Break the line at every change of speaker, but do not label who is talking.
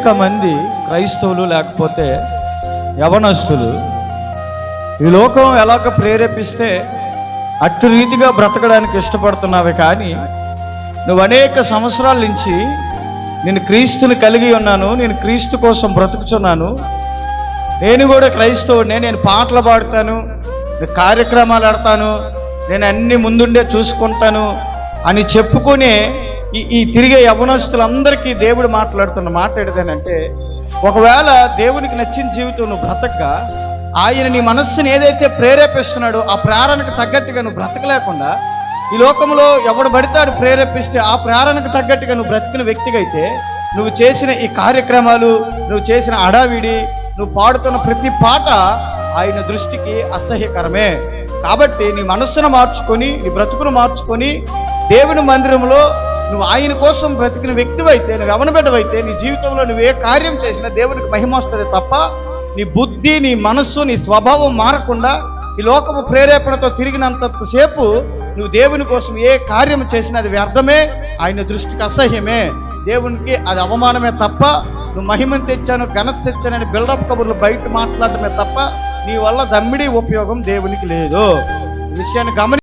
అనేక మంది క్రైస్తవులు లేకపోతే యవనస్తులు ఈ లోకం ఎలాగ ప్రేరేపిస్తే అట్టి రీతిగా బ్రతకడానికి ఇష్టపడుతున్నావే, కానీ నువ్వు అనేక సంవత్సరాల నుంచి నేను క్రీస్తుని కలిగి ఉన్నాను, నేను క్రీస్తు కోసం బ్రతుకుచున్నాను, నేను కూడా క్రైస్తవుడినే, నేను పాటలు పాడతాను, కార్యక్రమాలు ఆడతాను, నేను అన్ని ముందుండే చూసుకుంటాను అని చెప్పుకునే ఈ తిరిగే యవనస్తులందరికీ దేవుడు మాట్లాడుతున్న మాట ఏంటంటే, ఒకవేళ దేవునికి నచ్చిన జీవితం నువ్వు బ్రతక, ఆయన నీ మనస్సుని ఏదైతే ప్రేరేపిస్తున్నాడో ఆ ప్రేరణకు తగ్గట్టుగా నువ్వు బ్రతకలేకుండా ఈ లోకంలో ఎవడు పడితాడు ప్రేరేపిస్తే ఆ ప్రేరణకు తగ్గట్టుగా నువ్వు బ్రతికిన వ్యక్తిగా అయితే, నువ్వు చేసిన ఈ కార్యక్రమాలు, నువ్వు చేసిన అడావిడి, నువ్వు పాడుతున్న ప్రతి పాట ఆయన దృష్టికి అసహ్యకరమే. కాబట్టి నీ మనస్సును మార్చుకొని, నీ బ్రతుకును మార్చుకొని, దేవుని మందిరంలో నువ్వు ఆయన కోసం బ్రతికిన వ్యక్తివైతే, నువ్వు యవనబిడ్డవైతే, నీ జీవితంలో నువ్వు ఏ కార్యం చేసినా దేవునికి మహిమ వస్తుంది తప్ప నీ బుద్ధి, నీ మనస్సు, నీ స్వభావం మారకుండా ఈ లోకము ప్రేరేపణతో తిరిగినంతసేపు నువ్వు దేవుని కోసం ఏ కార్యం చేసినా అది వ్యర్థమే, ఆయన దృష్టికి అసహ్యమే, దేవునికి అది అవమానమే తప్ప నువ్వు మహిమను తెచ్చాను, ఘనత తెచ్చానని బిల్డప్ కబుర్లు బయట మాట్లాడటమే తప్ప నీ వల్ల దమ్మిడి ఉపయోగం దేవునికి లేదు. ఈ విషయాన్ని గమని